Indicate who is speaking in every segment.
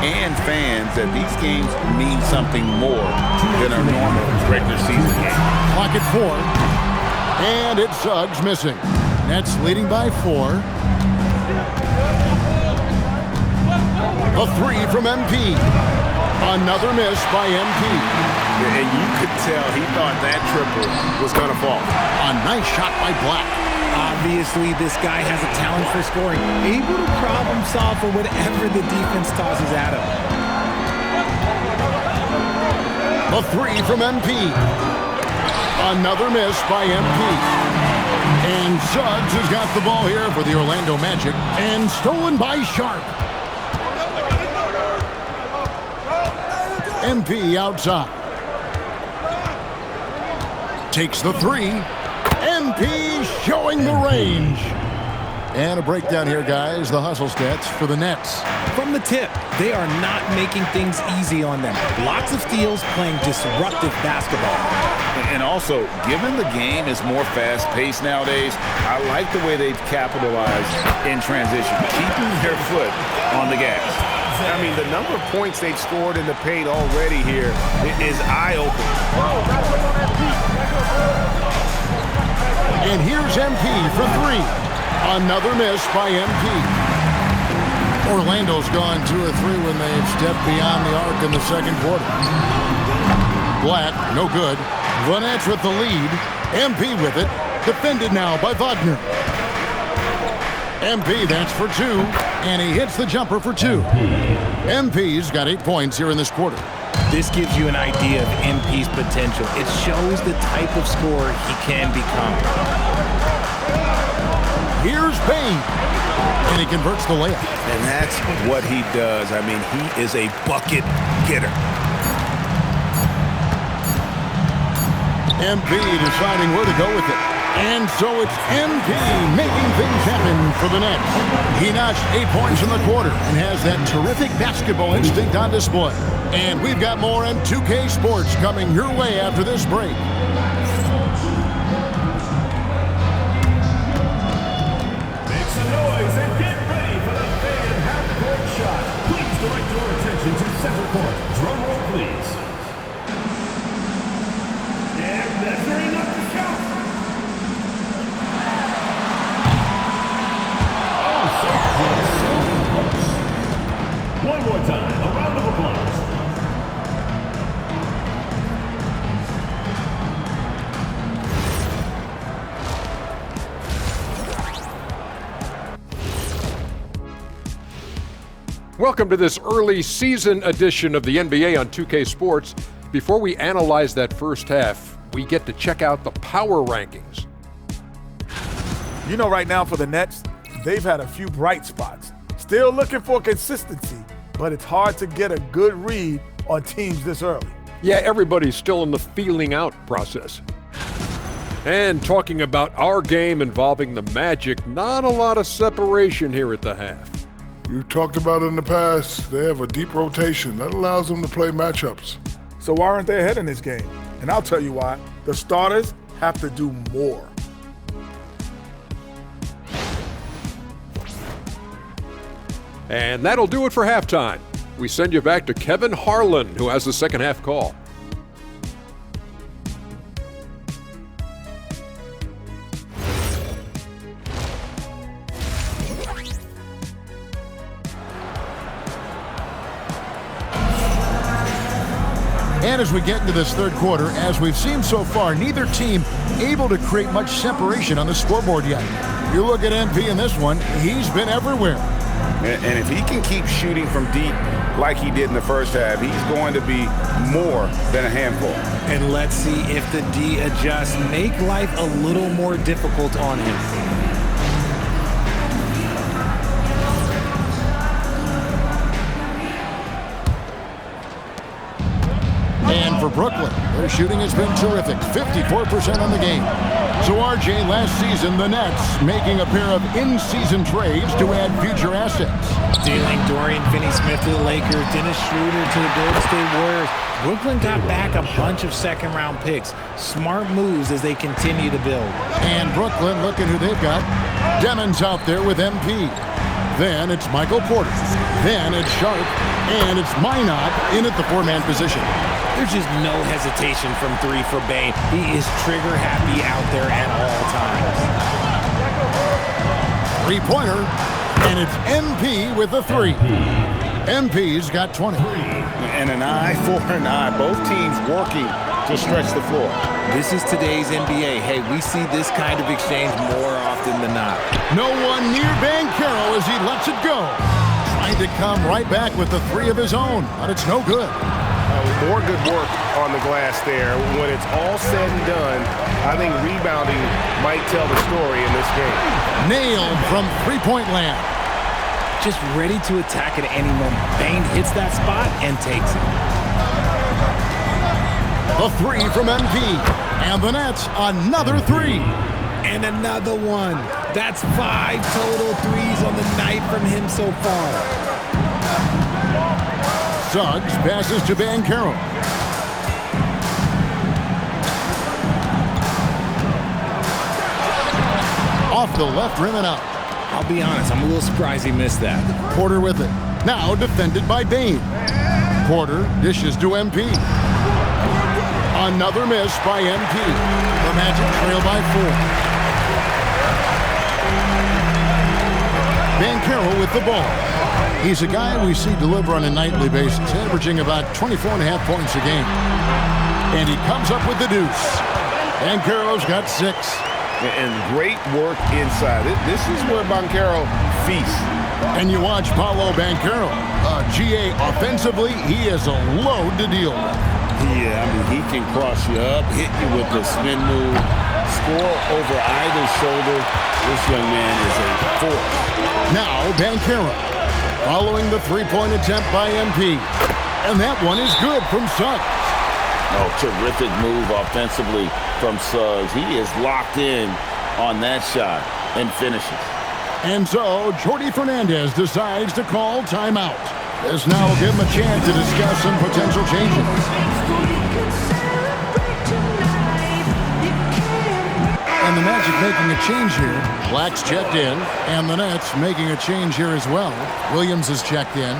Speaker 1: and fans that these games mean something more than a normal regular season game.
Speaker 2: Clock at 4. And it's Suggs missing. Nets leading by 4. A 3 from MP. Another miss by MP.
Speaker 1: And you could tell he thought that triple was going to fall.
Speaker 2: A nice shot by Black.
Speaker 3: Obviously, this guy has a talent for scoring, able to problem solve for whatever the defense tosses at him.
Speaker 2: A 3 from MP. Another miss by MP. And Suggs has got the ball here for the Orlando Magic. And stolen by Sharp. MP outside. Takes the 3. MP showing the range. And a breakdown here, guys. The hustle stats for the Nets.
Speaker 3: From the tip, they are not making things easy on them. Lots of steals, playing disruptive basketball.
Speaker 1: And also, given the game is more fast-paced nowadays, I like the way they've capitalized in transition, keeping their foot on the gas.
Speaker 4: I mean, the number of points they've scored in the paint already here is eye-opening.
Speaker 2: And here's MP for 3. Another miss by MP. Orlando's gone 2 of 3 when they've stepped beyond the arc in the second quarter. Black, no good. The Nets with the lead. MP with it. Defended now by Wagner. MP, that's for 2. And he hits the jumper for 2. MP's got 8 points here in this quarter.
Speaker 3: This gives you an idea of MP's potential. It shows the type of scorer he can become.
Speaker 2: Here's Payne. And he converts the layup.
Speaker 4: And that's what he does. I mean, he is a bucket getter.
Speaker 2: MP deciding where to go with it. And so it's MP making things happen for the Nets. He notched 8 points in the quarter and has that terrific basketball instinct on display. And we've got more on 2K Sports coming your way after this break.
Speaker 5: Make some noise and get ready for the fan half-court shot. Please direct your attention to center court. Drum roll, please. And measuring up the shot. One more time, a round of applause.
Speaker 6: Welcome to this early season edition of the NBA on 2K Sports. Before we analyze that first half, we get to check out the power rankings.
Speaker 7: You know, right now for the Nets, they've had a few bright spots. Still looking for consistency, but it's hard to get a good read on teams this early.
Speaker 6: Yeah, everybody's still in the feeling out process. And talking about our game involving the Magic, not a lot of separation here at the half.
Speaker 8: You've talked about it in the past. They have a deep rotation. That allows them to play matchups.
Speaker 7: So why aren't they ahead in this game? And I'll tell you why. The starters have to do more.
Speaker 6: And that'll do it for halftime. We send you back to Kevin Harlan, who has the second half call.
Speaker 2: And as we get into this third quarter, as we've seen so far, neither team able to create much separation on the scoreboard yet. You look at MP in this one, he's been everywhere.
Speaker 1: And if he can keep shooting from deep like he did in the first half, he's going to be more than a handful.
Speaker 3: And let's see if the D adjusts, make life a little more difficult on him.
Speaker 2: And for Brooklyn, their shooting has been terrific, 54% on the game. So RJ, last season, the Nets making a pair of in-season trades to add future assets.
Speaker 3: Dealing Dorian Finney-Smith to the Lakers, Dennis Schroeder to the Golden State Warriors. Brooklyn got back a bunch of second-round picks. Smart moves as they continue to build.
Speaker 2: And Brooklyn, look at who they've got. Demons out there with MP. Then it's Michael Porter. Then it's Sharp. And it's Minot in at the 4-man position.
Speaker 3: There's just no hesitation from 3 for Bane. He is trigger happy out there at all times.
Speaker 2: 3-pointer, and it's MP with the 3. MP's got 20.
Speaker 1: And an eye for an eye. Both teams working to stretch the floor.
Speaker 3: This is today's NBA. Hey, we see this kind of exchange more often than not.
Speaker 2: No one near Banchero as he lets it go. Trying to come right back with the 3 of his own, but it's no good.
Speaker 4: More good work on the glass there. When it's all said and done, I think rebounding might tell the story in this game.
Speaker 2: Nailed from 3-point land.
Speaker 3: Just ready to attack at any moment. Bane hits that spot and takes it.
Speaker 2: The 3 from MP. And the Nets, another 3.
Speaker 3: And another one. That's 5 total threes on the night from him so far.
Speaker 2: Suggs passes to Banchero. Off the left rim and out.
Speaker 3: I'll be honest, I'm a little surprised he missed that.
Speaker 2: Porter with it. Now defended by Bane. Porter dishes to MP. Another miss by MP. The Magic trail by 4. Banchero with the ball. He's a guy we see deliver on a nightly basis, averaging about 24.5 points a game. And he comes up with the deuce. Banchero's got 6.
Speaker 1: And great work inside. This is where Banchero feasts.
Speaker 2: And you watch Paolo Banchero. GA offensively, he is a load to deal with.
Speaker 1: Yeah, I mean, he can cross you up, hit you with the spin move, score over either shoulder. This young man is a force.
Speaker 2: Now Banchero, following the 3-point attempt by MP. And that one is good from Suggs.
Speaker 1: Oh, terrific move offensively from Suggs. He is locked in on that shot and finishes.
Speaker 2: And so Jordi Fernandez decides to call timeout. This now will give him a chance to discuss some potential changes. And the Magic making a change here. Black's checked in, and the Nets making a change here as well. Williams is checked in.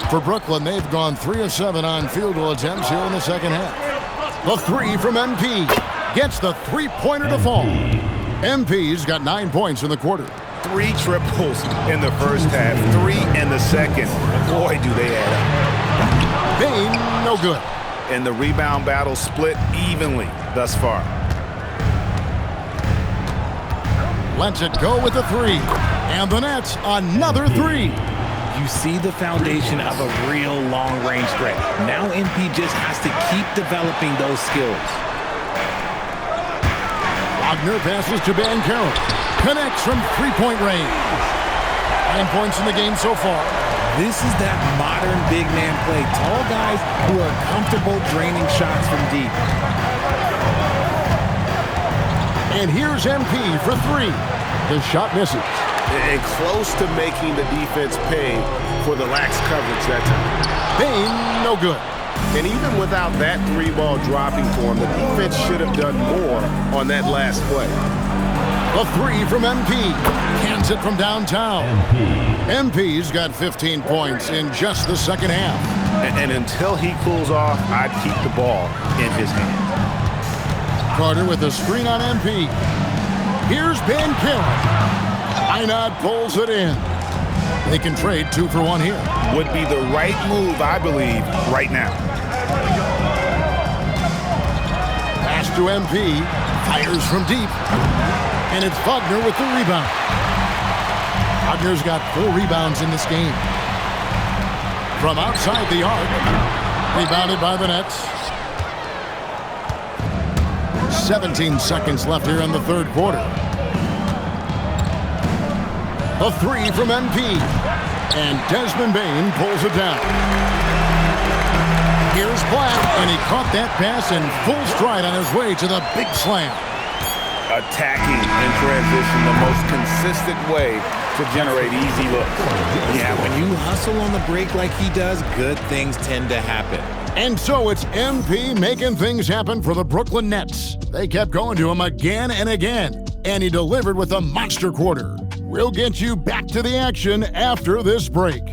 Speaker 2: For Brooklyn, they've gone 3 of 7 on field goal attempts here in the second half. The 3 from MP gets the 3-pointer to fall. MP's got 9 points in the quarter.
Speaker 4: 3 triples in the first half, 3 in the second. Boy, do they add up.
Speaker 2: Bane, no good.
Speaker 4: And the rebound battle split evenly thus far.
Speaker 2: Lets it go with the 3. And the Nets, another 3.
Speaker 3: You see the foundation of a real long-range threat. Now MP just has to keep developing those skills.
Speaker 2: Wagner passes to Banchero. Connects from 3-point range. 9 points in the game so far.
Speaker 3: This is that modern big man play. Tall guys who are comfortable draining shots from deep.
Speaker 2: And here's MP for 3. His shot misses.
Speaker 4: And close to making the defense pay for the lax coverage that time.
Speaker 2: Bane, no good.
Speaker 4: And even without that 3-ball dropping for him, the defense should have done more on that last play.
Speaker 2: The 3 from MP. Cans it from downtown. MP's got 15 points in just the second half.
Speaker 4: And until he cools off, I'd keep the ball in his hand.
Speaker 2: Carter with a screen on MP. Here's Banchero. Minot pulls it in. They can trade 2 for 1 here.
Speaker 4: Would be the right move, I believe, right now.
Speaker 2: Pass to MP. Fires from deep. And it's Wagner with the rebound. Wagner's got 4 rebounds in this game. From outside the arc. Rebounded by the Nets. 17 seconds left here in the third quarter. The 3 from MP. And Desmond Bane pulls it down. Here's Black, and he caught that pass in full stride on his way to the big slam.
Speaker 1: Attacking in transition, the most consistent way to generate easy looks.
Speaker 3: Yeah, when you hustle on the break like he does, good things tend to happen.
Speaker 2: And so it's MP making things happen for the Brooklyn Nets. They kept going to him again and again, and he delivered with a monster quarter. We'll get you back to the action after this break.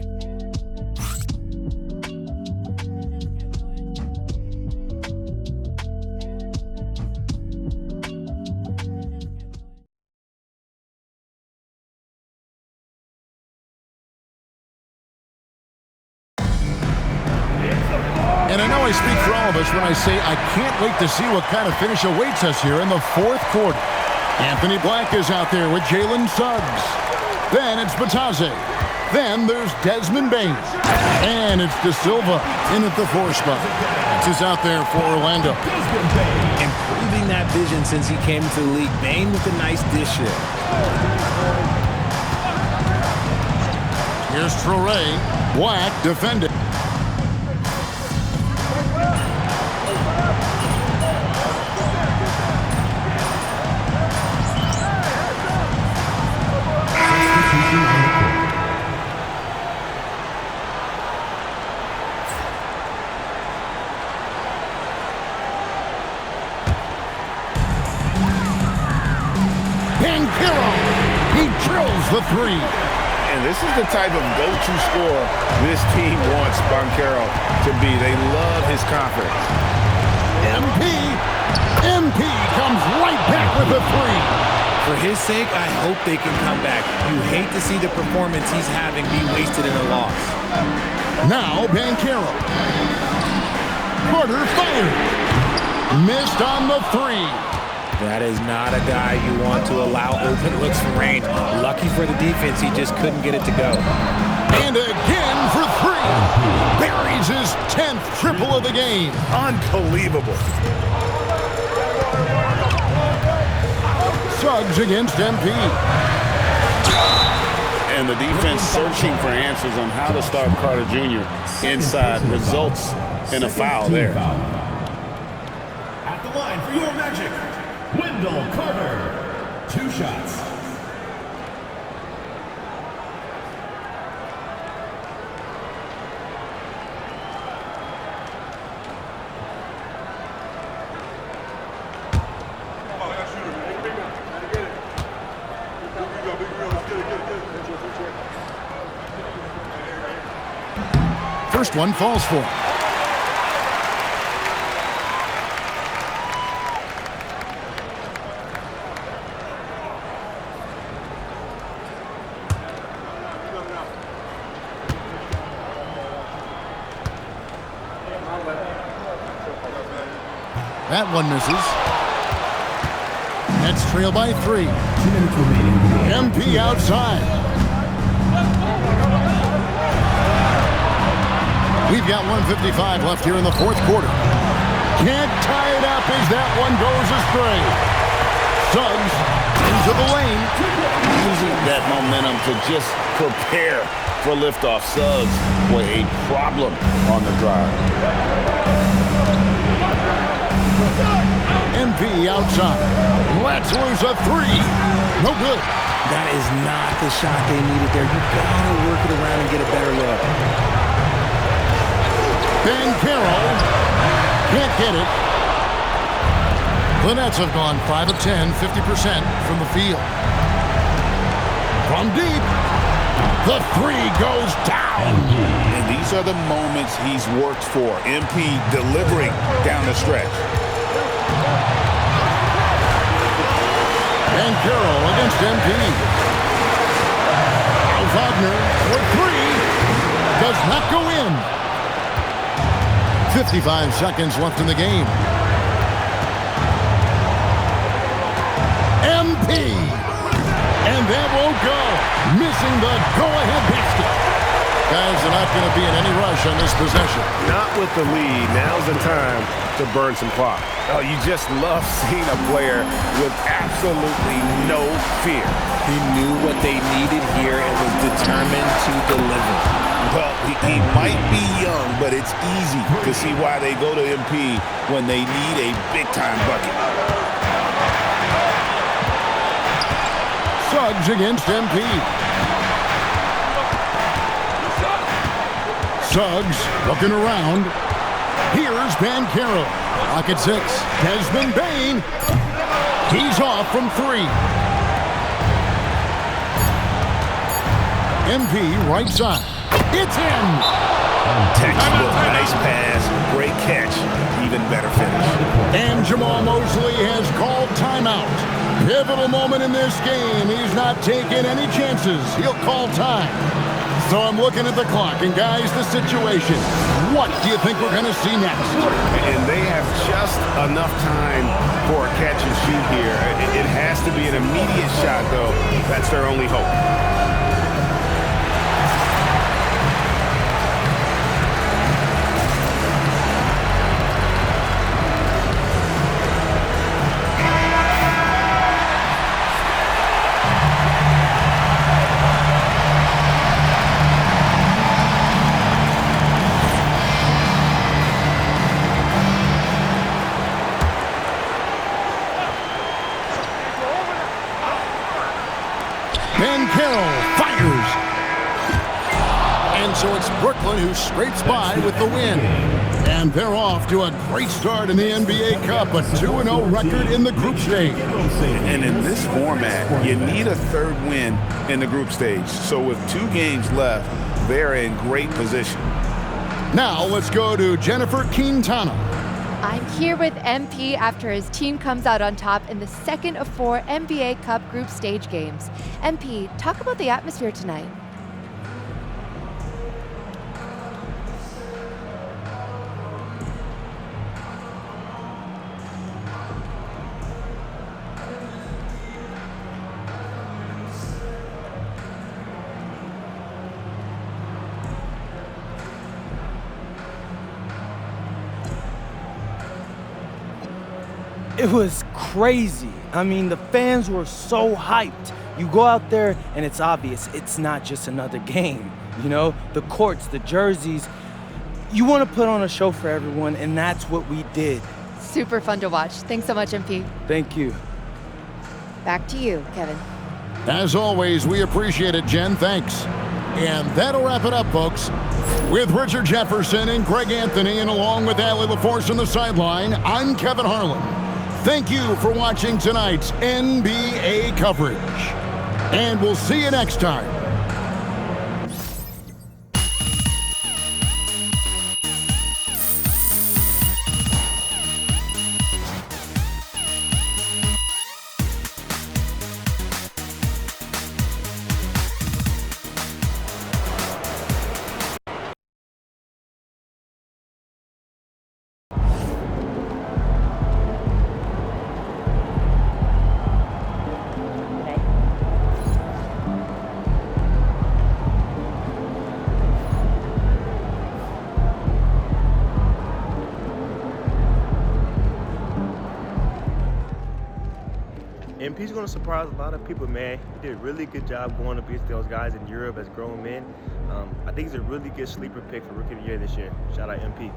Speaker 2: And I know I speak for all of us when I say I can't wait to see what kind of finish awaits us here in the fourth quarter. Anthony Black is out there with Jalen Suggs. Then it's Batadze. Then there's Desmond Bane. And it's De Silva in at the 4 spot. This is out there for Orlando.
Speaker 3: Improving that vision since he came to the league. Bane with a nice dish hit.
Speaker 2: Here's Traore. Black defended. He drills the 3.
Speaker 1: And this is the type of go-to scorer this team wants Banchero to be. They love his confidence.
Speaker 2: MP comes right back with a 3.
Speaker 3: For his sake, I hope they can come back. You hate to see the performance he's having be wasted in a loss.
Speaker 2: Now Banchero. Carter fired. Missed on the 3.
Speaker 3: That is not a guy you want to allow open looks from range. Lucky for the defense, he just couldn't get it to go.
Speaker 2: And again for 3. Buries his 10th triple of the game.
Speaker 1: Unbelievable.
Speaker 2: Suggs against MP.
Speaker 1: And the defense searching for answers on how to stop Carter Jr. inside results in a foul there.
Speaker 5: At the line for your Magic, Wendell Carter. 2 shots.
Speaker 2: First one falls for him. That one misses. Nets trail by 3. MP outside. We've got 1:55 left here in the fourth quarter. Can't tie it up as that one goes astray. Suggs into the lane.
Speaker 1: Using that momentum to just prepare for liftoff. Suggs with a problem on the drive.
Speaker 2: MP outside. Let's lose a 3. No good.
Speaker 3: That is not the shot they needed there. You gotta work it around and get a better look.
Speaker 2: Banchero can't get it. The Nets have gone 5 of 10, 50% from the field. From deep, the 3 goes down.
Speaker 1: And these are the moments he's worked for. MP delivering down the stretch.
Speaker 2: Banchero against MP. Al Wagner for 3. Does not go in. 55 seconds left in the game. MP. And that won't go. Missing the go-ahead basket. Guys are not going to be in any rush on this possession.
Speaker 4: Not with the lead. Now's the time to burn some clock.
Speaker 1: Oh, you just love seeing a player with absolutely no fear.
Speaker 3: He knew what they needed here and was determined to deliver.
Speaker 1: Well, he might be young, but it's easy to see why they go to MP when they need a big-time bucket.
Speaker 2: Suggs against MP. Suggs looking around. Here's Banchero. Pocket 6. Desmond Bain. He's off from 3. MP right side. It's in.
Speaker 1: Textbook, nice pass, great catch, even better finish.
Speaker 2: And Jamal Mosley has called timeout. Pivotal moment in this game. He's not taking any chances. He'll call time. So I'm looking at the clock, and guys, the situation. What do you think we're going to see next?
Speaker 4: And they have just enough time for a catch and shoot here. It has to be an immediate shot, though. That's their only hope.
Speaker 2: Banchero fires. And so it's Brooklyn who scrapes by with the win. And they're off to a great start in the NBA Cup, a 2-0 record in the group stage.
Speaker 1: And in this format, you need a third win in the group stage. So with 2 games left, they're in great position.
Speaker 2: Now let's go to Jennifer Quintana.
Speaker 9: I'm here with MP after his team comes out on top in the second of 4 NBA Cup group stage games. MP, talk about the atmosphere tonight.
Speaker 10: It was crazy. I mean, the fans were so hyped. You go out there and it's obvious it's not just another game. You know, the courts, the jerseys. You want to put on a show for everyone, and that's what we did.
Speaker 9: Super fun to watch. Thanks so much, MP.
Speaker 10: Thank you.
Speaker 9: Back to you, Kevin.
Speaker 2: As always, we appreciate it, Jen. Thanks. And that'll wrap it up, folks. With Richard Jefferson and Greg Anthony, and along with Allie LaForce on the sideline, I'm Kevin Harlan. Thank you for watching tonight's NBA coverage. And we'll see you next time.
Speaker 11: MP's going to surprise a lot of people, man. He did a really good job going up against those guys in Europe as grown men. I think he's a really good sleeper pick for Rookie of the Year this year. Shout out MP.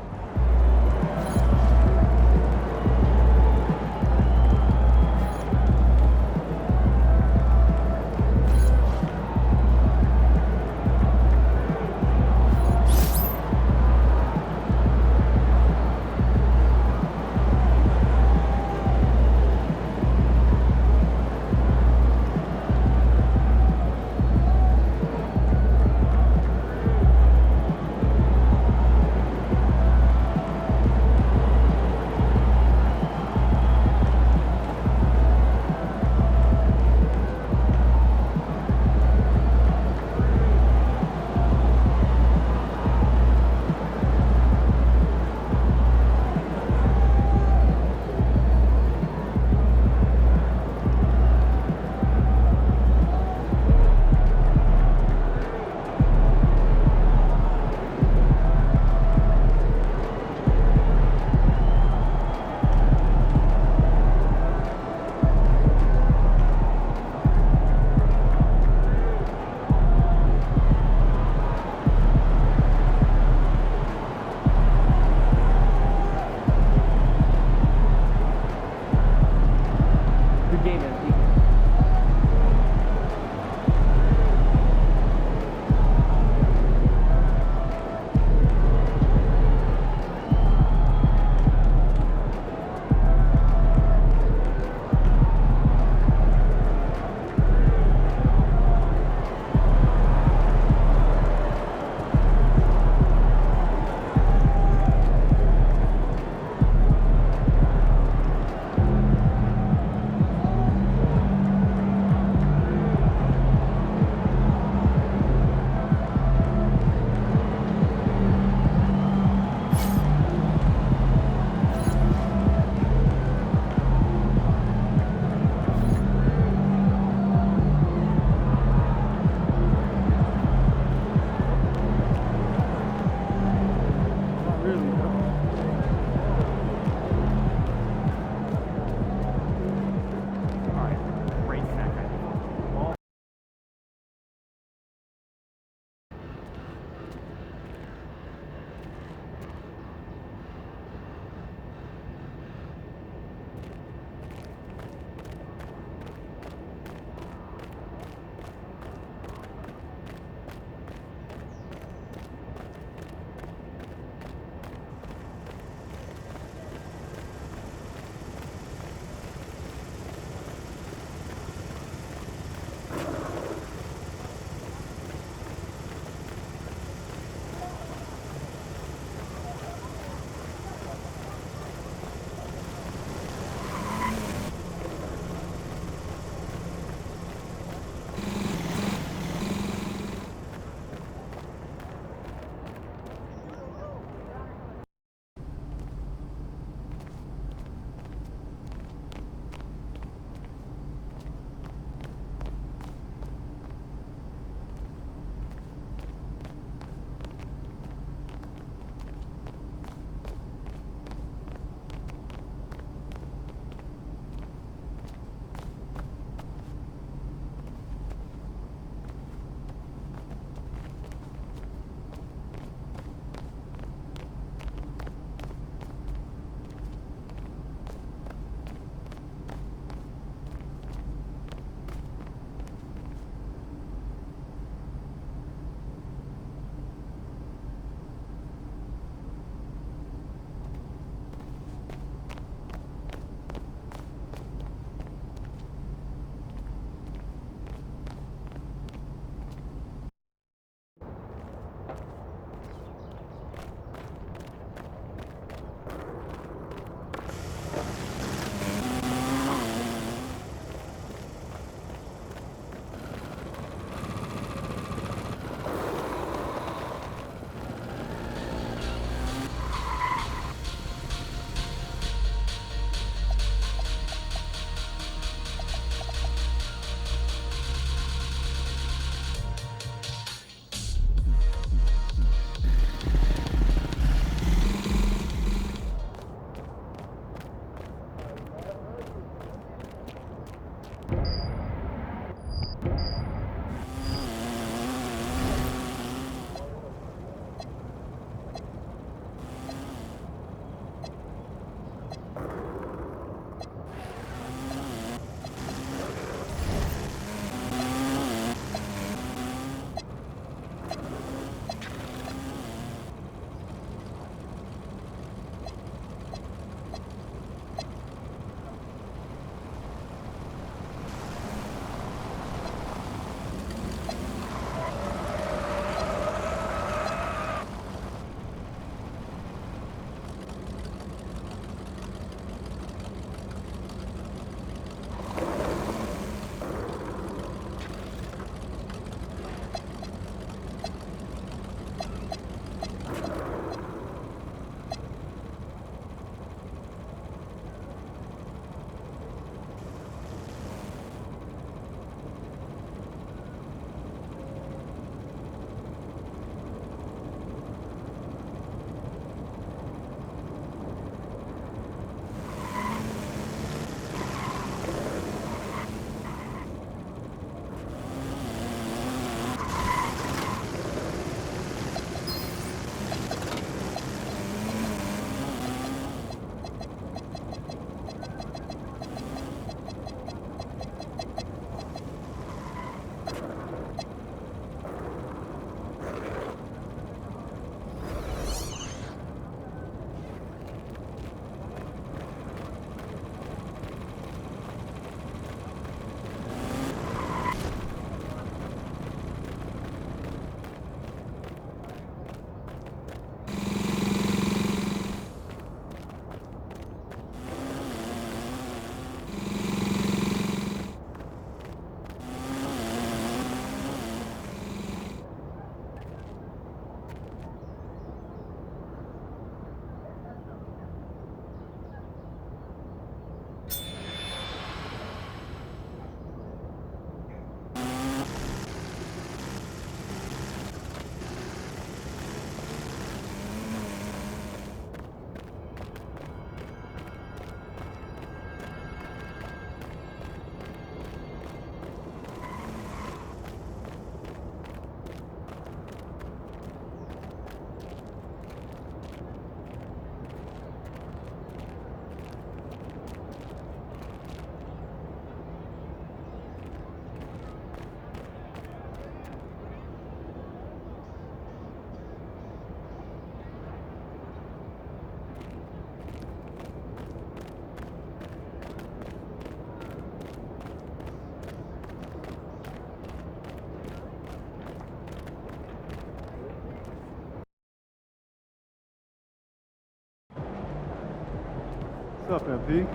Speaker 12: What's up, MP?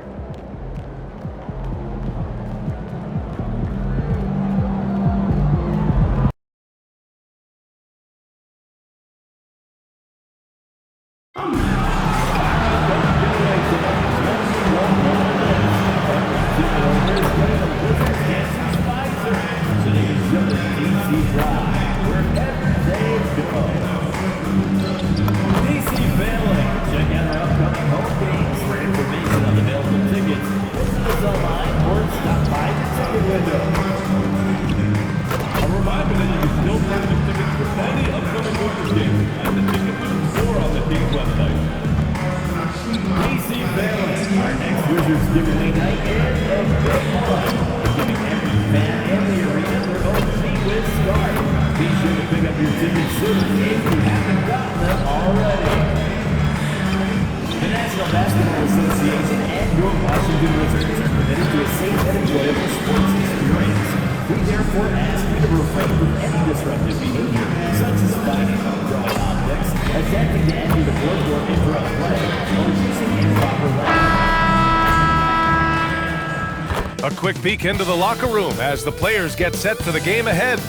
Speaker 13: A quick peek into the locker room as the players get set for the game ahead,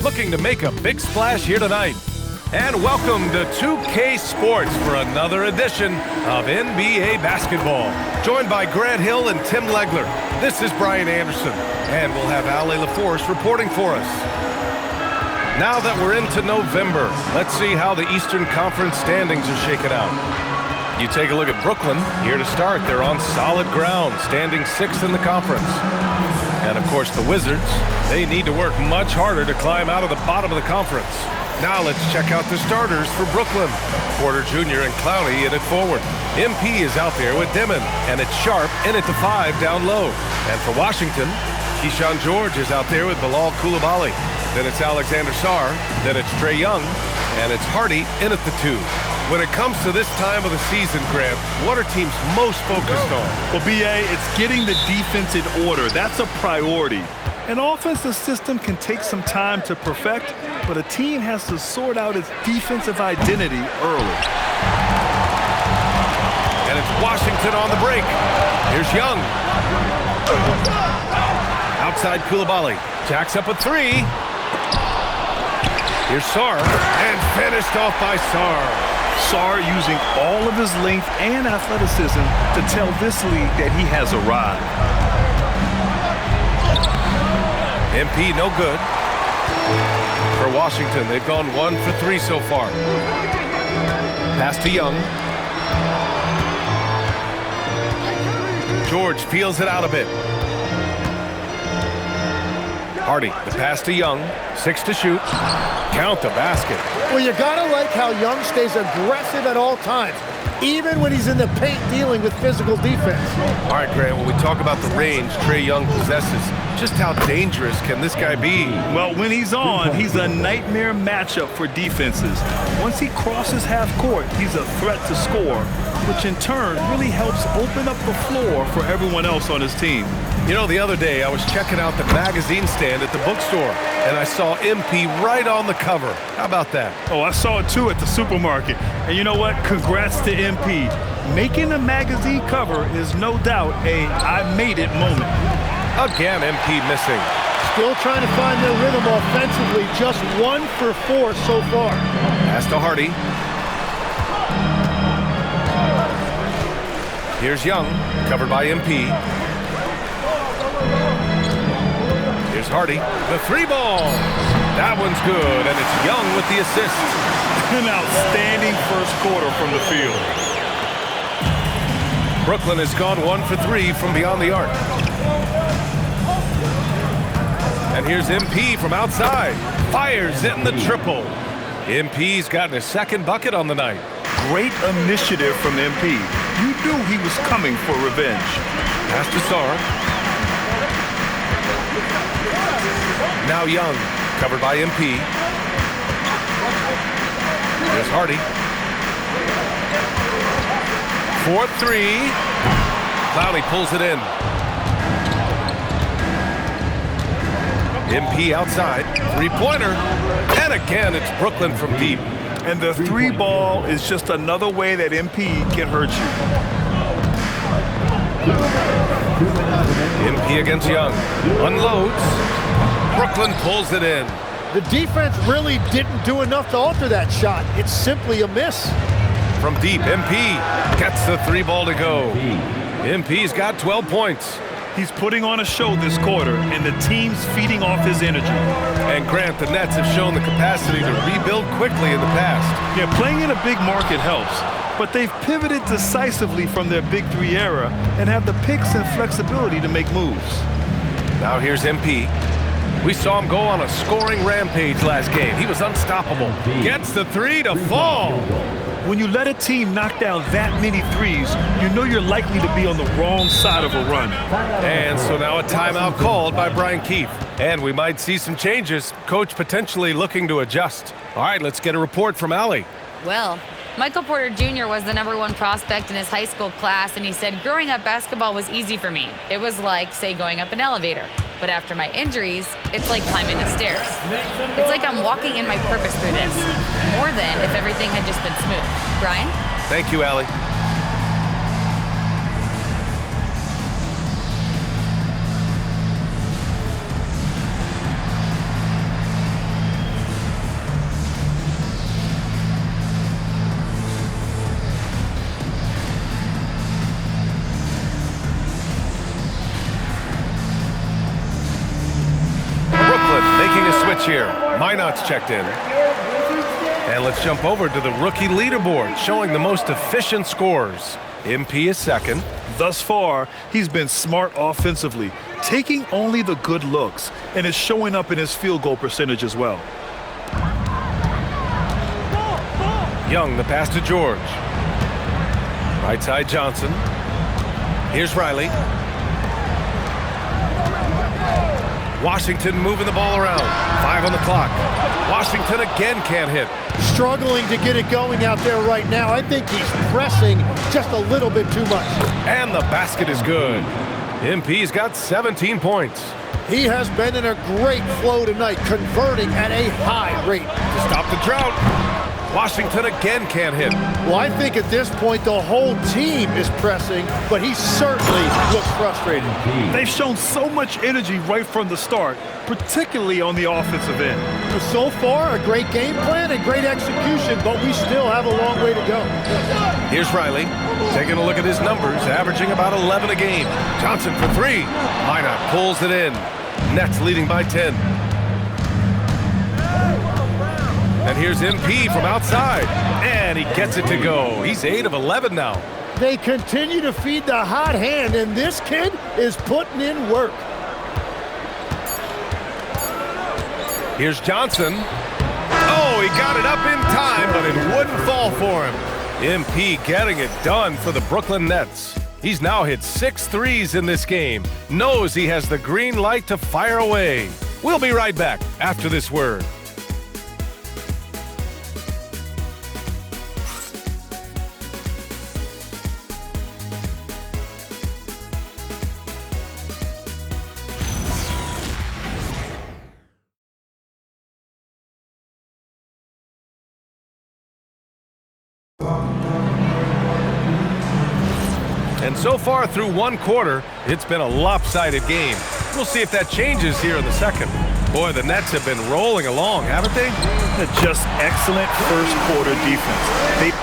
Speaker 13: looking to make a big splash here tonight. And welcome to 2K Sports for another edition of NBA basketball. Joined by Grant Hill and Tim Legler, this is Brian Anderson, and we'll have Ale LaForce reporting for us. Now that we're into November, let's see how the Eastern Conference standings are shaking out. You take a look at Brooklyn, here to start. They're on solid ground, standing 6th in the conference. And of course the Wizards, they need to work much harder to climb out of the bottom of the conference. Now let's check out the starters for Brooklyn. Porter Jr. and Clowney in it forward. MP is out there with Dimon, and it's Sharp in it to 5 down low. And for Washington, Keyshawn George is out there with Bilal Coulibaly. Then it's Alexander Sarr, then it's Trae Young, and it's Hardy in at the 2. When it comes to this time of the season, Grant, what are teams most focused on?
Speaker 14: Well, BA, it's getting the defense in order. That's a priority. An offensive system can take some time to perfect, but a team has to sort out its defensive identity early.
Speaker 13: And it's Washington on the break. Here's Young. Outside Coulibaly. Jacks up a 3. Here's Sarr, and finished off by Sarr.
Speaker 14: Sarr using all of his length and athleticism to tell this league that he has arrived.
Speaker 13: MP no good. For Washington, they've gone 1 for 3 so far. Pass to Young. George peels it out a bit. Hardy, the pass to Young. 6 to shoot. Count the basket.
Speaker 15: Well, you gotta like how Young stays aggressive at all times, even when he's in the paint dealing with physical defense.
Speaker 13: All right, Grant, when we talk about the range Trae Young possesses, just how dangerous can this guy be?
Speaker 14: Well, when he's on, he's a nightmare matchup for defenses. Once he crosses half court, he's a threat to score, which in turn really helps open up the floor for everyone else on his team.
Speaker 13: You know, the other day I was checking out the magazine stand at the bookstore, and I saw MP right on the cover. How about that?
Speaker 14: Oh, I saw it too at the supermarket. And you know what? Congrats to MP. Making a magazine cover is no doubt a I made it moment.
Speaker 13: Again, MP missing.
Speaker 15: Still trying to find their rhythm offensively. Just 1 for 4 so far.
Speaker 13: Pass to Hardy. Here's Young, covered by MP. Here's Hardy, the 3 ball. That one's good, and it's Young with the assist.
Speaker 14: An outstanding first quarter from the field.
Speaker 13: Brooklyn has gone 1 for 3 from beyond the arc. And here's MP from outside. Fires in the triple. MP's gotten his 2nd bucket on the night.
Speaker 14: Great initiative from MP. You knew he was coming for revenge.
Speaker 13: Pass to Sarr. Now Young, covered by MP. Here's Hardy. 4-3. Clowney pulls it in. MP outside. 3-pointer. And again, it's Brooklyn from deep.
Speaker 14: And the 3 ball is just another way that MP can hurt you.
Speaker 13: MP against Young. Unloads. Brooklyn pulls it in.
Speaker 15: The defense really didn't do enough to alter that shot. It's simply a miss.
Speaker 13: From deep, MP gets the 3 ball to go. MP's got 12 points.
Speaker 14: He's putting on a show this quarter, and the team's feeding off his energy.
Speaker 13: And Grant, the Nets have shown the capacity to rebuild quickly in the past.
Speaker 14: Yeah, playing in a big market helps, but they've pivoted decisively from their Big Three era and have the picks and flexibility to make moves.
Speaker 13: Now here's MP. We saw him go on a scoring rampage last game. He was unstoppable. Gets the 3 to fall.
Speaker 14: When you let a team knock down that many threes, you know you're likely to be on the wrong side of a run.
Speaker 13: And so now a timeout called by Brian Keefe. And we might see some changes. Coach potentially looking to adjust. All right, let's get a report from Allie.
Speaker 12: Well, Michael Porter Jr. was the #1 prospect in his high school class, and he said, growing up, basketball was easy for me. It was like, say, going up an elevator. But after my injuries, it's like climbing the stairs. It's like I'm walking in my purpose through this, more than if everything had just been smooth. Brian?
Speaker 13: Thank you, Allie. Here, Minot's checked in. And let's jump over to the rookie leaderboard, showing the most efficient scores. MP is second.
Speaker 14: Thus far, he's been smart offensively, taking only the good looks, and is showing up in his field goal percentage as well.
Speaker 13: Young, the pass to George. Right side, Johnson. Here's Riley. Washington moving the ball around. 5 on the clock. Washington again can't hit.
Speaker 15: Struggling to get it going out there right now. I think he's pressing just a little bit too much.
Speaker 13: And the basket is good. MP's got 17 points.
Speaker 15: He has been in a great flow tonight, converting at a high rate.
Speaker 13: To stop the drought. Washington again can't hit.
Speaker 15: Well, I think at this point the whole team is pressing, but he certainly looks frustrated.
Speaker 14: They've shown so much energy right from the start, particularly on the offensive end.
Speaker 15: So far, a great game plan and great execution, but we still have a long way to go.
Speaker 13: Here's Riley, taking a look at his numbers, averaging about 11 a game. Johnson for 3. Minot pulls it in. Nets leading by 10. And here's MP from outside, and he gets it to go. He's 8 of 11 now.
Speaker 15: They continue to feed the hot hand, and this kid is putting in work.
Speaker 13: Here's Johnson. Oh, he got it up in time, but it wouldn't fall for him. MP getting it done for the Brooklyn Nets. He's now hit 6 threes in this game. Knows he has the green light to fire away. We'll be right back after this word. And so far through one quarter, it's been a lopsided game. We'll see if that changes here in the second. Boy, the Nets have been rolling along, haven't they?
Speaker 14: Just excellent first quarter defense.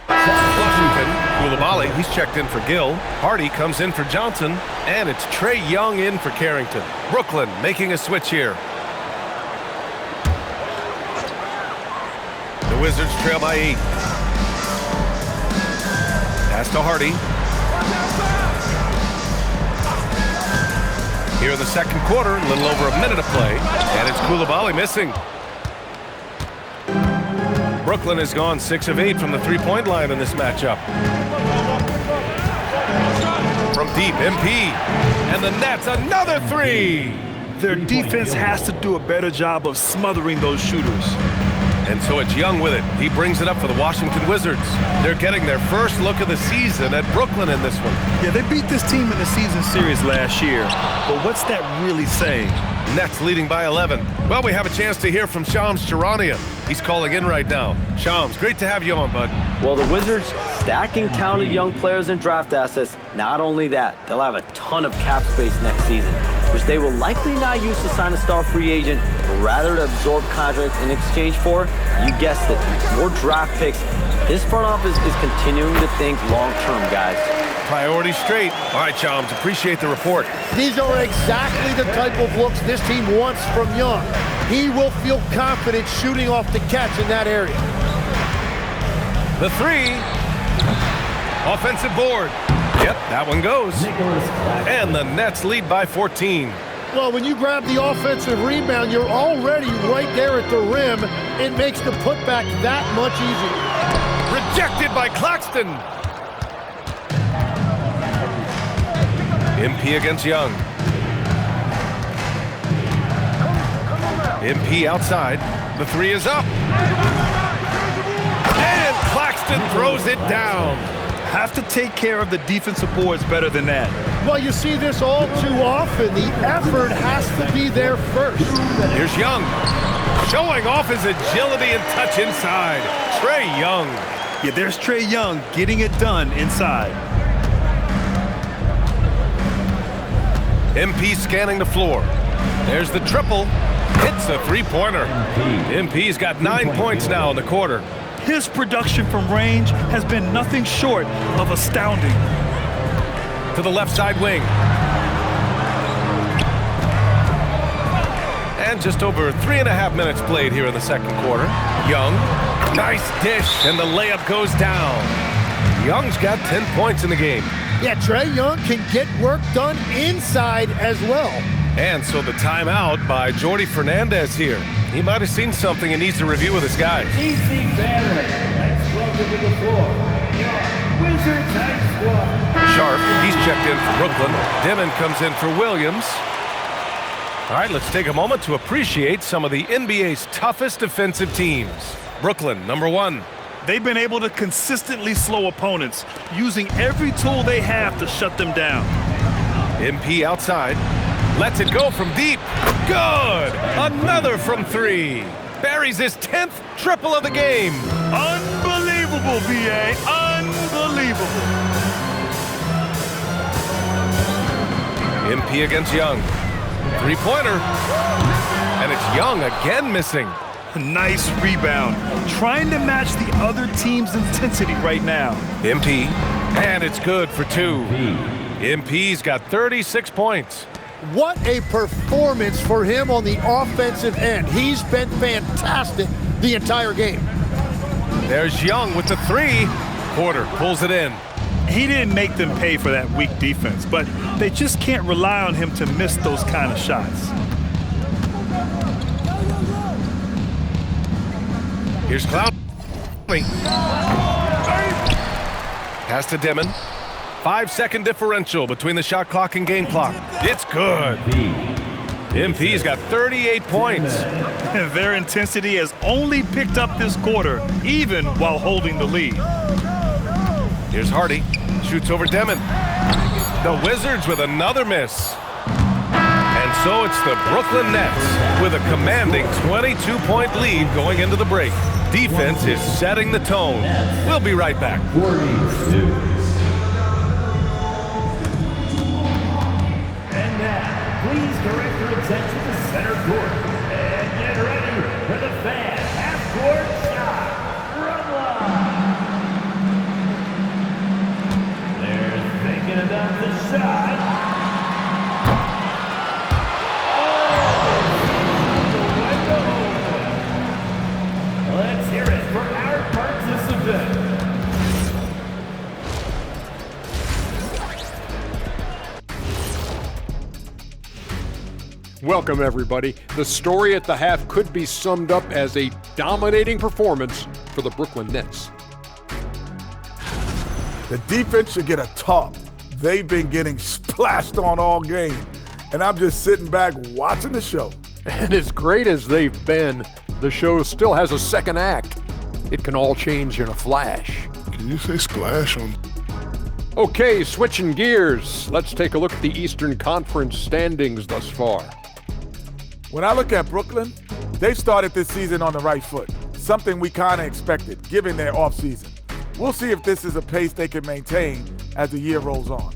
Speaker 13: Washington, Coulibaly, he's checked in for Gill. Hardy comes in for Johnson, and it's Trae Young in for Carrington. Brooklyn making a switch here. The Wizards trail by 8. Pass to Hardy. Here in the second quarter, a little over a minute of play, and it's Coulibaly missing. Brooklyn has gone 6 of 8 from the three-point line in this matchup. From deep, MP, and the Nets, another 3.
Speaker 14: Their defense has to do a better job of smothering those shooters.
Speaker 13: And so it's Young with it. He brings it up for the Washington Wizards. They're getting their first look of the season at Brooklyn in this one.
Speaker 14: Yeah, they beat this team in the season series last year. But what's that really saying?
Speaker 13: Nets leading by 11. Well, we have a chance to hear from Shams Charania. He's calling in right now. Shams, great to have you on, bud.
Speaker 16: Well, the Wizards stacking talented young players and draft assets. Not only that, they'll have a ton of cap space next season, which they will likely not use to sign a star free agent, but rather to absorb contracts in exchange for, you guessed it, more draft picks. This front office is continuing to think long-term, guys.
Speaker 13: Priority straight. All right, Shams, appreciate the report.
Speaker 15: These are exactly the type of looks this team wants from Young. He will feel confident shooting off the catch in that area.
Speaker 13: The three. Offensive board. Yep, that one goes. And the Nets lead by 14.
Speaker 15: Well, when you grab the offensive rebound, you're already right there at the rim. It makes the putback that much easier.
Speaker 13: Rejected by Claxton. MP against Young. MP outside. The three is up. And Claxton throws it down.
Speaker 14: Have to take care of the defensive boards better than that.
Speaker 15: Well, you see this all too often. The effort has to be there first.
Speaker 13: Here's Young. Showing off his agility and touch inside. Trae Young.
Speaker 14: Yeah, there's Trae Young getting it done inside.
Speaker 13: MP scanning the floor. There's the triple. Hits a three-pointer. MP's got 9 points now in the quarter.
Speaker 14: His production from range has been nothing short of astounding.
Speaker 13: To the left side wing. And just over 3.5 minutes played here in the second quarter. Young, nice dish, and the layup goes down. Young's got 10 points in the game.
Speaker 15: Yeah, Trae Young can get work done inside as well.
Speaker 13: And so the timeout by Jordi Fernandez here. He might have seen something and needs to review with his guys.
Speaker 5: TC Banner, next welcome to the floor. Wizards High Squad.
Speaker 13: Sharp, he's checked in for Brooklyn. Dimon comes in for Williams. All right, let's take a moment to appreciate some of the NBA's toughest defensive teams. Brooklyn, number 1.
Speaker 14: They've been able to consistently slow opponents, using every tool they have to shut them down.
Speaker 13: MP outside. Lets it go from deep. Good! Another from 3. Buries his 10th triple of the game.
Speaker 14: Unbelievable, VA. Unbelievable.
Speaker 13: MP against Young. Three-pointer. And it's Young again missing.
Speaker 14: Nice rebound. Trying to match the other team's intensity right now.
Speaker 13: MP. And it's good for 2. MP's got 36 points.
Speaker 15: What a performance for him on the offensive end. He's been fantastic the entire game.
Speaker 13: There's Young with the 3. Porter pulls it in.
Speaker 14: He didn't make them pay for that weak defense, but they just can't rely on him to miss those kind of shots.
Speaker 13: Here's Cloud. Pass to Dimon. 5-second differential between the shot clock and game clock. It's good. MP's got 38 points.
Speaker 14: Their intensity has only picked up this quarter, even while holding the lead.
Speaker 13: Here's Hardy. Shoots over Demon. The Wizards with another miss. And so it's the Brooklyn Nets with a commanding 22-point lead going into the break. Defense is setting the tone. We'll be right back.
Speaker 5: Please direct your attention to center court and get ready for the fan half-court shot from line. They're thinking about the shot. Oh, let's hear it for our participant.
Speaker 6: Welcome, everybody. The story at the half could be summed up as a dominating performance for the Brooklyn Nets.
Speaker 7: The defense should get a talk. They've been getting splashed on all game, and I'm just sitting back watching the show.
Speaker 6: And as great as they've been, The show still has a second act. It can all change in a flash.
Speaker 8: Can you say splash on?
Speaker 6: Okay, switching gears. Let's take a look at the Eastern Conference standings thus far.
Speaker 7: When I look at Brooklyn, they've started this season on the right foot, something we kind of expected, given their offseason. We'll see if this is a pace they can maintain as the year rolls on.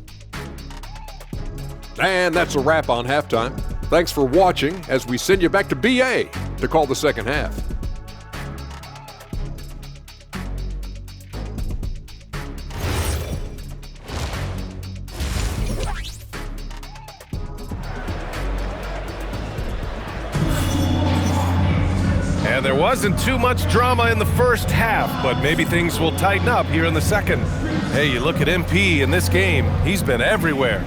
Speaker 6: And that's a wrap on halftime. Thanks for watching as we send you back to BA to call the second half.
Speaker 13: And there wasn't too much drama in the first half, but maybe things will tighten up here in the second. Hey, you look at MP in this game, he's been everywhere.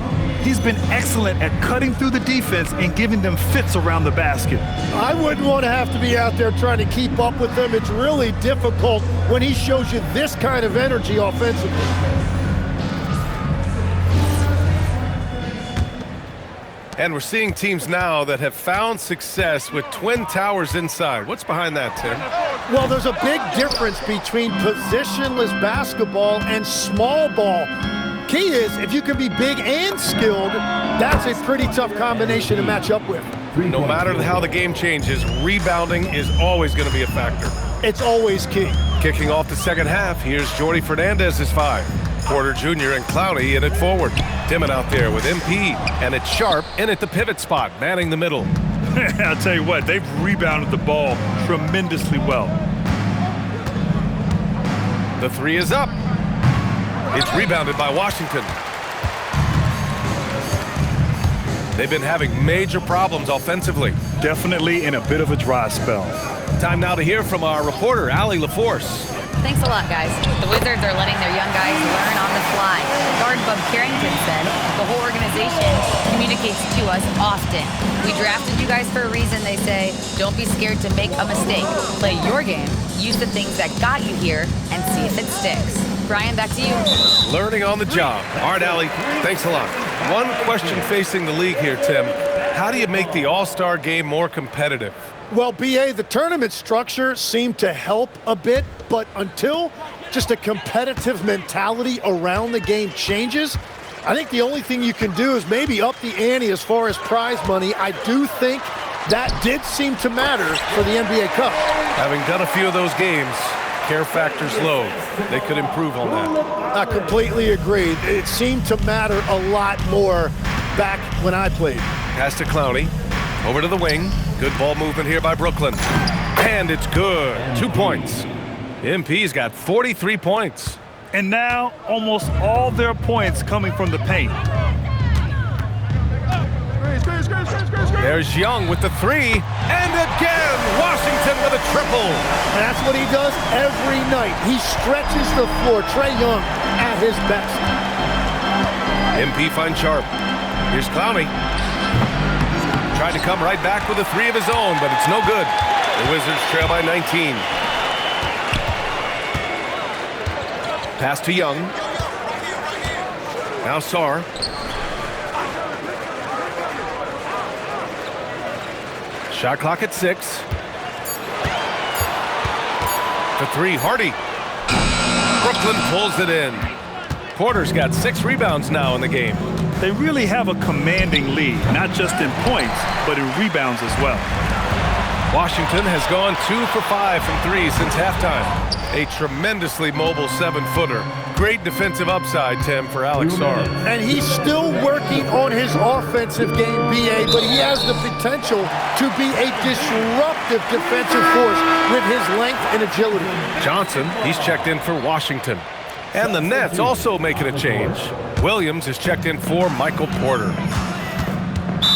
Speaker 14: He's been excellent at cutting through the defense and giving them fits around the basket.
Speaker 15: I wouldn't want to have to be out there trying to keep up with him. It's really difficult when he shows you this kind of energy offensively.
Speaker 13: And we're seeing teams now that have found success with twin towers inside. What's behind that, Tim?
Speaker 15: Well, there's a big difference between positionless basketball and small ball. Key is, if you can be big and skilled, that's a pretty tough combination to match up with.
Speaker 13: No matter how the game changes, rebounding is always going to be a factor.
Speaker 15: It's always key.
Speaker 13: Kicking off the second half, here's Jordy Fernandez's 5. Porter Jr. and Clowney in it forward. Timon out there with MP, and it's Sharp in at the pivot spot, manning the middle.
Speaker 14: I'll tell you what, they've rebounded the ball tremendously well.
Speaker 13: The 3 is up. It's rebounded by Washington. They've been having major problems offensively.
Speaker 14: Definitely in a bit of a dry spell.
Speaker 13: Time now to hear from our reporter, Allie LaForce.
Speaker 12: Thanks a lot, guys. The Wizards are letting their young guys learn on the fly. Guard Bub Carrington said the whole organization communicates to us often. We drafted you guys for a reason, they say. Don't be scared to make a mistake. Play your game, use the things that got you here, and see if it sticks. Brian, back to you.
Speaker 13: Learning on the job. All right, Allie, thanks a lot. One question facing the league here, Tim. How do you make the All-Star game more competitive?
Speaker 15: Well, BA, the tournament structure seemed to help a bit, but until just a competitive mentality around the game changes, I think the only thing you can do is maybe up the ante as far as prize money. I do think that did seem to matter for the NBA Cup.
Speaker 13: Having done a few of those games, care factor's low. They could improve on that.
Speaker 15: I completely agree. It seemed to matter a lot more back when I played.
Speaker 13: Pass to Clowney. Over to the wing. Good ball movement here by Brooklyn. And it's good. 2 points. MP's got 43 points.
Speaker 14: And now almost all their points coming from the paint.
Speaker 13: There's Young with the 3. And again, Washington with a triple.
Speaker 15: And that's what he does every night. He stretches the floor. Trae Young at his best.
Speaker 13: MP finds Sharp. Here's Clowney. Tried to come right back with a 3 of his own, but it's no good. The Wizards trail by 19. Pass to Young. Now Sarr. Shot clock at 6. The 3, Hardy. Brooklyn pulls it in. Porter's got 6 rebounds now in the game.
Speaker 14: They really have a commanding lead, not just in points, but in rebounds as well.
Speaker 13: Washington has gone 2 for 5 from 3 since halftime. A tremendously mobile 7-footer. Great defensive upside, Tim, for Alex Sarr.
Speaker 15: And he's still working on his offensive game, BA, but he has the potential to be a disruptive defensive force with his length and agility.
Speaker 13: Johnson, he's checked in for Washington. And the Nets also making a change. Williams is checked in for Michael Porter.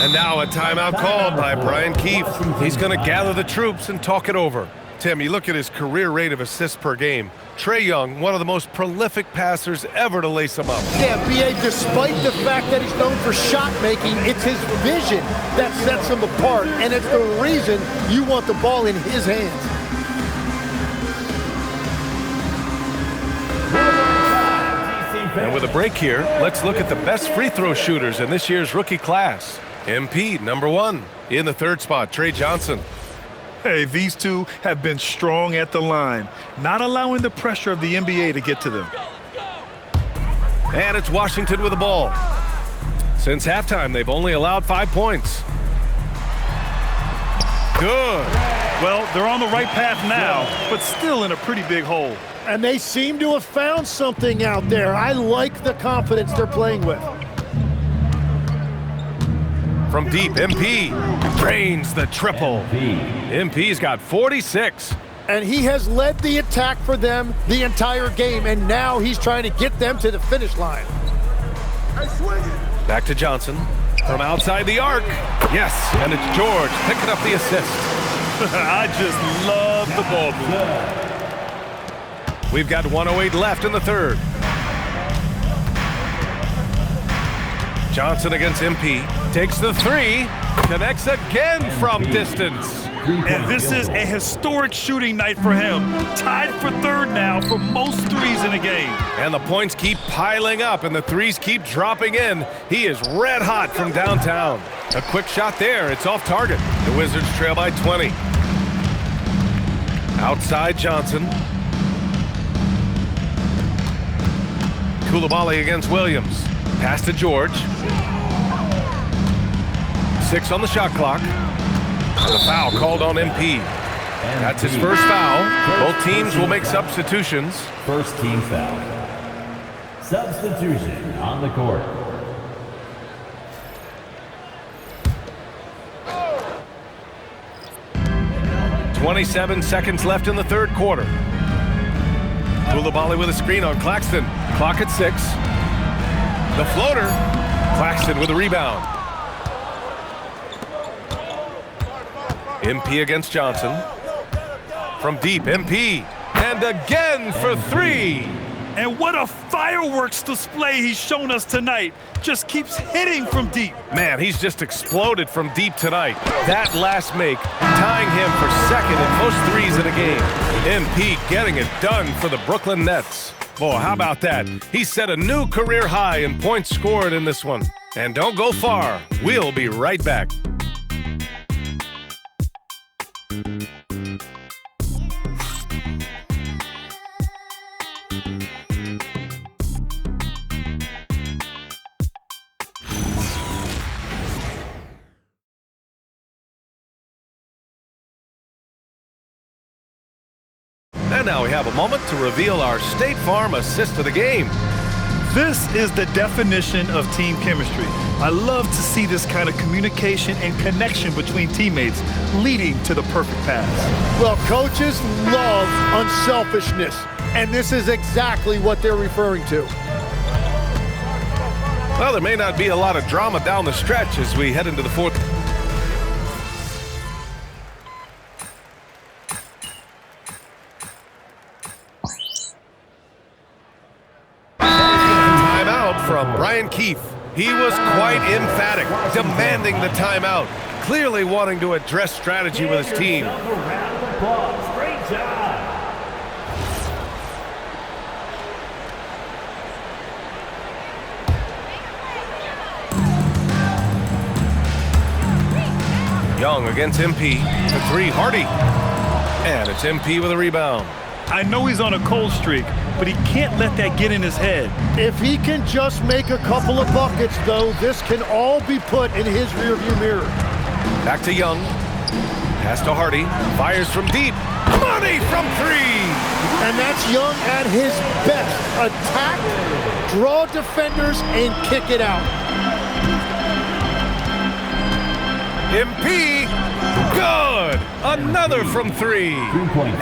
Speaker 13: And now a timeout called by Brian Keefe. He's going to gather the troops and talk it over. Tim, you look at his career rate of assists per game. Trae Young, one of the most prolific passers ever to lace him up.
Speaker 15: Yeah, BA, despite the fact that he's known for shot making, it's his vision that sets him apart, and it's the reason you want the ball in his hands.
Speaker 13: And with a break here, let's look at the best free throw shooters in this year's rookie class. MP, number 1. In the 3rd spot, Trey Johnson.
Speaker 14: Hey, these two have been strong at the line, not allowing the pressure of the NBA to get to them.
Speaker 13: And it's Washington with the ball. Since halftime, they've only allowed 5 points. Good.
Speaker 14: Well, they're on the right path now, but still in a pretty big hole.
Speaker 15: And they seem to have found something out there. I like the confidence they're playing with.
Speaker 13: From deep, MP drains the triple. MP's got 46.
Speaker 15: And he has led the attack for them the entire game, and now he's trying to get them to the finish line.
Speaker 13: Back to Johnson from outside the arc. Yes, and it's George picking up the assist.
Speaker 14: I just love the ball move.
Speaker 13: We've got 1:08 left in the third. Johnson against MP. Takes the three. Connects again from distance.
Speaker 14: And this is a historic shooting night for him. Tied for third now for most threes in a game.
Speaker 13: And the points keep piling up and the threes keep dropping in. He is red hot from downtown. A quick shot there. It's off target. The Wizards trail by 20. Outside Johnson. Coulibaly against Williams. Pass to George. 6 on the shot clock. And the foul called on MP. That's his first foul. Both teams will make substitutions.
Speaker 5: First team foul. Substitution on the court.
Speaker 13: .27 seconds left in the third quarter. Coulibaly with a screen on Claxton. Clock at 6. The floater. Claxton with a rebound. MP against Johnson. From deep, MP. And again for 3.
Speaker 14: And what a fireworks display he's shown us tonight. Just keeps hitting from deep.
Speaker 13: Man, he's just exploded from deep tonight. That last make, tying him for second in most threes in a game. MP getting it done for the Brooklyn Nets. Boy, how about that? He set a new career high in points scored in this one. And don't go far. We'll be right back. And now we have a moment to reveal our State Farm assist of the game.
Speaker 14: This is the definition of team chemistry. I love to see this kind of communication and connection between teammates leading to the perfect pass.
Speaker 15: Well, coaches love unselfishness, and this is exactly what they're referring to.
Speaker 13: Well, there may not be a lot of drama down the stretch as we head into the fourth. From Brian Keefe. He was quite emphatic, demanding the timeout, clearly wanting to address strategy with his team.
Speaker 5: Great job.
Speaker 13: Young against MP. The 3, Hardy. And it's MP with a rebound.
Speaker 14: I know he's on a cold streak, but he can't let that get in his head.
Speaker 15: If he can just make a couple of buckets, though, this can all be put in his rearview mirror.
Speaker 13: Back to Young. Pass to Hardy. Fires from deep. Money from 3.
Speaker 15: And that's Young at his best. Attack, draw defenders, and kick it out.
Speaker 13: MP, good! Another from 3.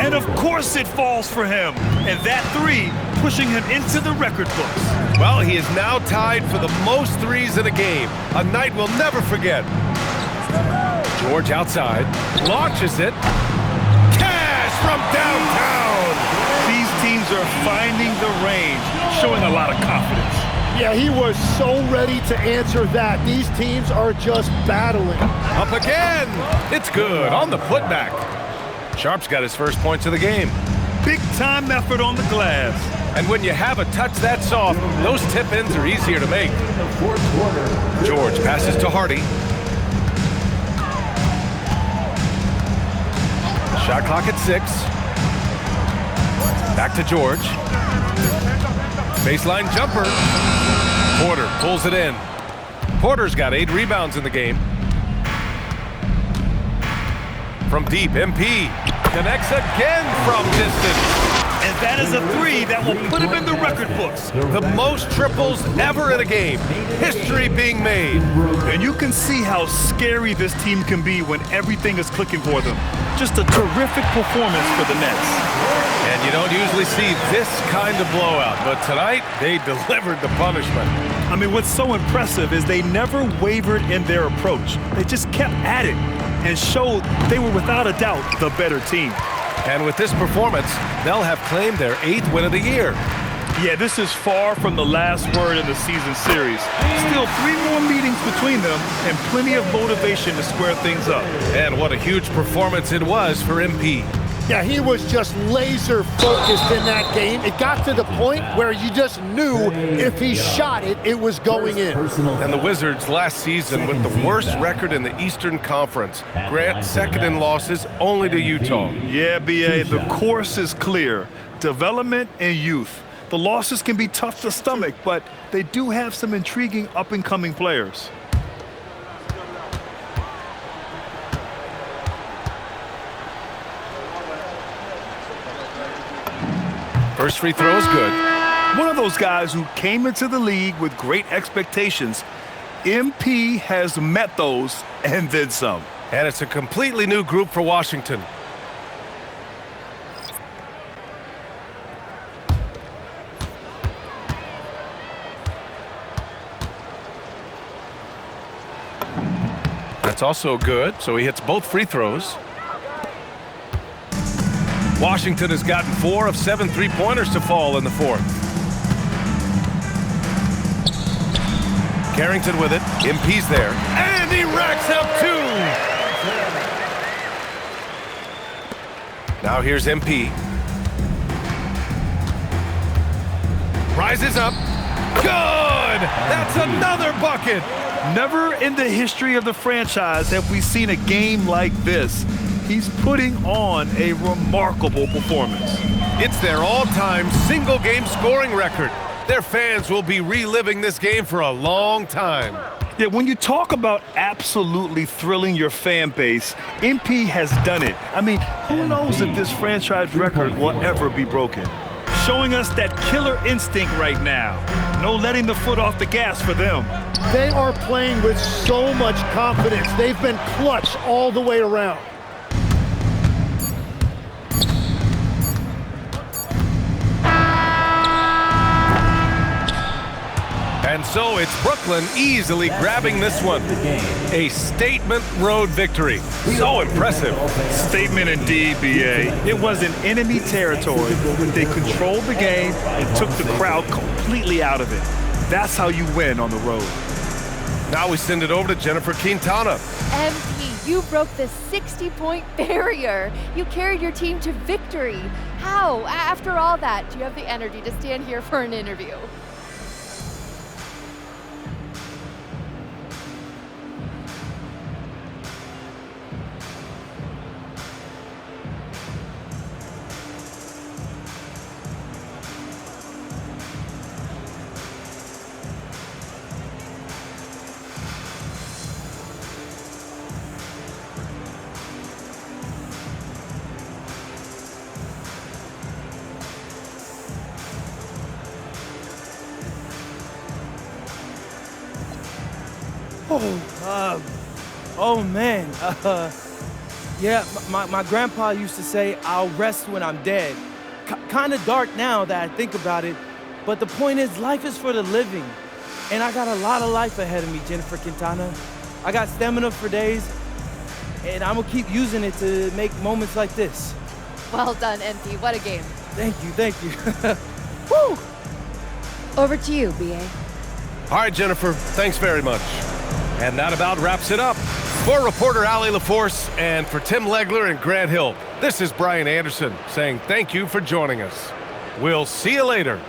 Speaker 14: And of course it falls for him. And that 3 pushing him into the record books.
Speaker 13: Well, he is now tied for the most threes in a game. A night we'll never forget. George outside, launches it. Cash from downtown!
Speaker 14: These teams are finding the range, showing a lot of confidence.
Speaker 15: Yeah, he was so ready to answer that. These teams are just battling.
Speaker 13: Up again! It's good on the putback. Sharp's got his first points of the game.
Speaker 14: Big time effort on the glass.
Speaker 13: And when you have a touch that soft, those tip-ins are easier to make. George passes to Hardy. Shot clock at 6. Back to George. Baseline jumper. Porter pulls it in. Porter's got 8 rebounds in the game. From deep, MP connects again from distance.
Speaker 14: And that is a 3 that will put him in the record books.
Speaker 13: The most triples ever in a game. History being made.
Speaker 14: And you can see how scary this team can be when everything is clicking for them. Just a terrific performance for the Nets.
Speaker 13: And you don't usually see this kind of blowout, but tonight they delivered the punishment.
Speaker 14: I mean, what's so impressive is they never wavered in their approach. They just kept at it and showed they were without a doubt the better team.
Speaker 13: And with this performance, they'll have claimed their 8th win of the year.
Speaker 14: Yeah, this is far from the last word in the season series. Still 3 more meetings between them and plenty of motivation to square things up.
Speaker 13: And what a huge performance it was for MP.
Speaker 15: Yeah, he was just laser focused in that game. It got to the point where you just knew if he shot it, it was going in.
Speaker 13: And the Wizards last season with the worst record in the Eastern Conference. Grant second in losses only to Utah.
Speaker 14: Yeah, BA, the course is clear. Development and youth. The losses can be tough to stomach, but they do have some intriguing up-and-coming players.
Speaker 13: First free throw is good.
Speaker 14: One of those guys who came into the league with great expectations. MP has met those and then some.
Speaker 13: And it's a completely new group for Washington. That's also good, so he hits both free throws. Washington has gotten 4 of 7 3-pointers to fall in the 4th. Carrington with it. MP's there. And he racks up 2! Now here's MP. Rises up. Good! That's another bucket!
Speaker 14: Never in the history of the franchise have we seen a game like this. He's putting on a remarkable performance.
Speaker 13: It's their all-time single-game scoring record. Their fans will be reliving this game for a long time.
Speaker 14: Yeah, when you talk about absolutely thrilling your fan base, MP has done it. I mean, who knows if this franchise record will ever be broken? Showing us that killer instinct right now. No letting the foot off the gas for them.
Speaker 15: They are playing with so much confidence. They've been clutch all the way around.
Speaker 13: And so it's Brooklyn easily grabbing this one. A statement road victory. So impressive.
Speaker 14: Statement indeed, BA. It was in enemy territory, but they controlled the game and took the crowd completely out of it. That's how you win on the road.
Speaker 13: Now we send it over to Jennifer Quintana.
Speaker 9: MP, you broke the 60-point barrier. You carried your team to victory. How, after all that, do you have the energy to stand here for an interview?
Speaker 10: Oh man, yeah, my grandpa used to say, I'll rest when I'm dead. Kind of dark now that I think about it, but the point is, life is for the living. And I got a lot of life ahead of me, Jennifer Quintana. I got stamina for days, and I'm gonna keep using it to make moments like this.
Speaker 9: Well done, MP, what a game.
Speaker 10: Thank you. Woo!
Speaker 9: Over to you, BA.
Speaker 13: All right, Jennifer, thanks very much. And that about wraps it up. For reporter Allie LaForce and for Tim Legler and Grant Hill, this is Brian Anderson saying thank you for joining us. We'll see you later.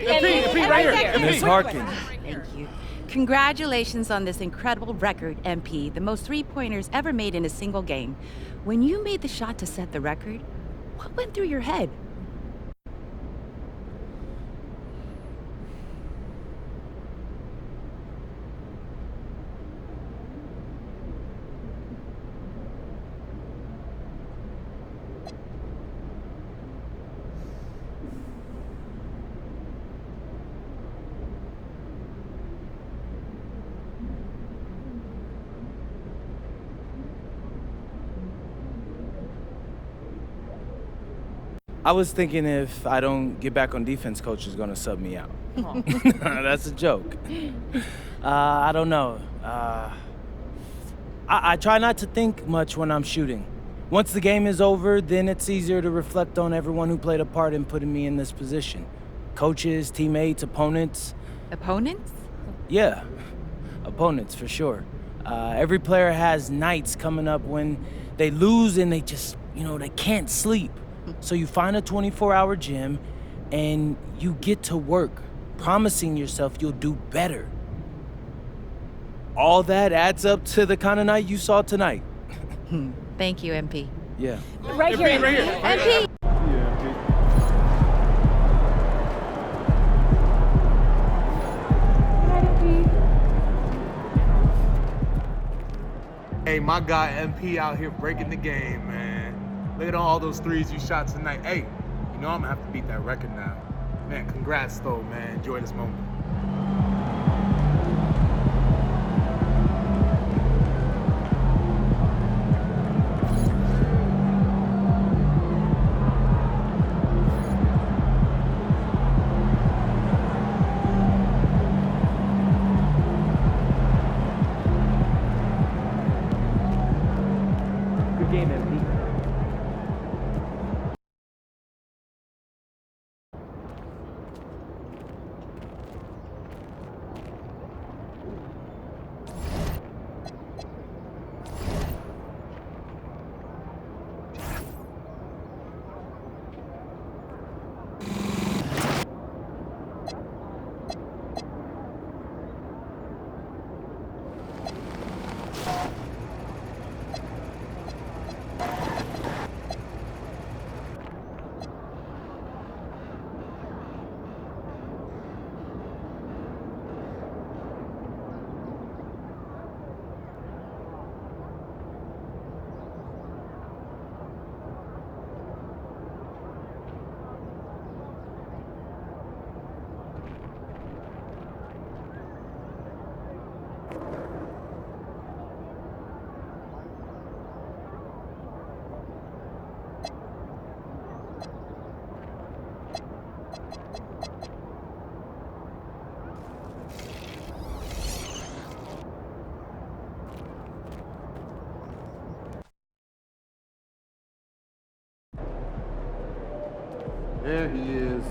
Speaker 3: MP, right here.
Speaker 10: Miss Harkins.
Speaker 17: Thank you. Congratulations on this incredible record, MP, the most three-pointers ever made in a single game. When you made the shot to set the record, what went through your head?
Speaker 10: I was thinking if I don't get back on defense, coach is going to sub me out. That's a joke. I don't know. I try not to think much when I'm shooting. Once the game is over, then it's easier to reflect on everyone who played a part in putting me in this position. Coaches, teammates, opponents.
Speaker 17: Opponents?
Speaker 10: Yeah, opponents for sure. Every player has nights coming up when they lose and they just, they can't sleep. So you find a 24-hour gym and you get to work, promising yourself you'll do better. All that adds up to the kind of night you saw tonight.
Speaker 17: Thank you, MP.
Speaker 10: Yeah.
Speaker 17: Right here. MP!
Speaker 3: Hey, my guy MP out here breaking the game, man. Look at all those threes you shot tonight. Hey, I'm gonna have to beat that record now. Man, congrats though, man. Enjoy this moment.
Speaker 10: Good game, MP.
Speaker 18: There he is.